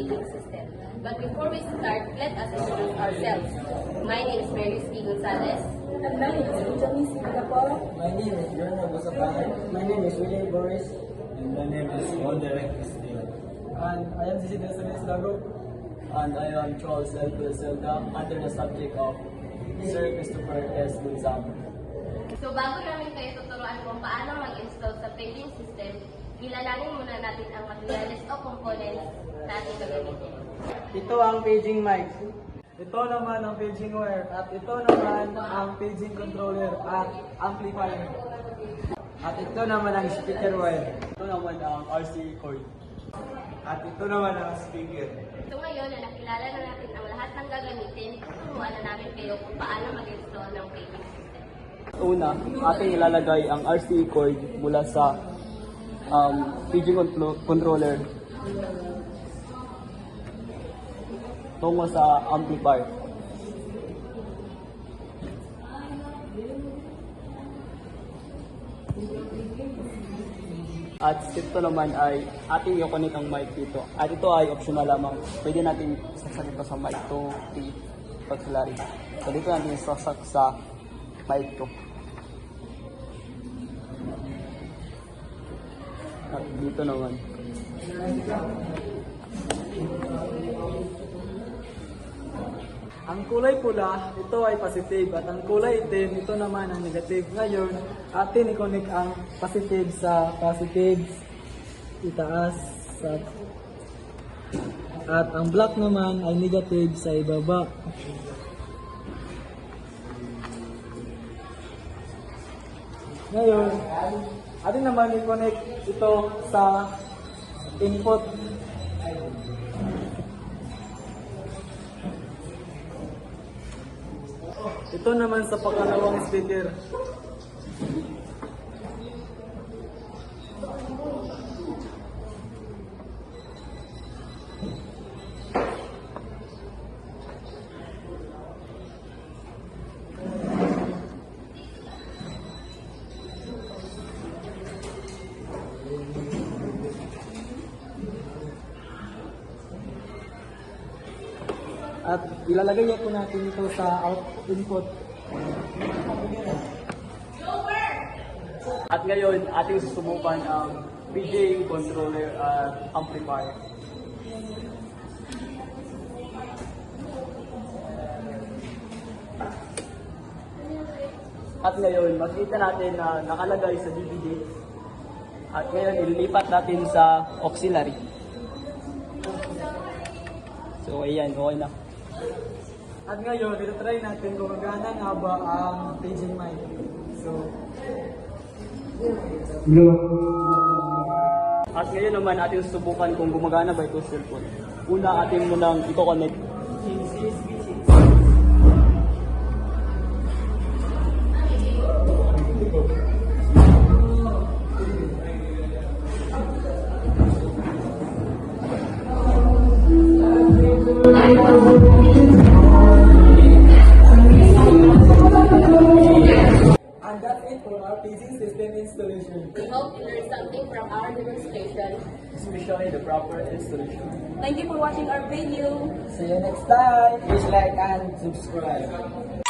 paging system. But before we start, let us introduce ourselves. My name is Mary Ski Gonzalez. And my name is Benjamin Singapore. My name is Jordan Busapay. My name is William Boris. And my name is Roderick Castillo. And I am Cecilia Solis Lago. And I am Charles L. Zelda under the subject of Sir Christopher S. Gonzaga. So bago namin kayo tuturuan kung paano mag-install sa paging system, ilalangin muna natin ang materials o components na ating gagamitin. Ito ang paging mic. Ito naman ang paging wire. At ito naman ang paging controller at amplifier. At ito naman ang speaker wire. Ito naman ang RC cord. At ito naman ang speaker. So ngayon na nakilala na natin ang lahat ng gagamitin, tuturuan na namin kayo kung paano mag-install ng paging system. Una, ating ilalagay ang RC cord mula sa paging controller tungo sa amplifier. At ito naman ay ating i-connect ang mic dito. At ito ay optional lamang. Pwede natin isaksak ito sa mic to auxiliary. So dito natin isaksak sa mic to. At dito naman. Ang kulay pula, ito ay positive. At ang kulay itim, ito naman ang negative. Ngayon, atin i-connect ang positive sa positive. Itaas. At ang black naman ay negative sa ibaba. Ngayon, atin naman i-connect ito sa input. Ito naman sa pangalawang speaker. At ilalagay po natin ito sa input. At ngayon, ating susubukan ang PJ controller at amplifier. At ngayon, makikita natin na nakalagay sa DVD. At ngayon, ililipat natin sa auxiliary. So, ayan, okay na. At ngayon, ito-try natin kung magana nga ba ang paging mic. So, at ngayon naman, ating susubukan kung gumagana ba ito sa cellphone. Una, ating munang i-connect. and that's it for our paging system installation. We hope you learned something from our demonstration. Especially the proper installation. Thank you for watching our video. See you next time. Please like and subscribe.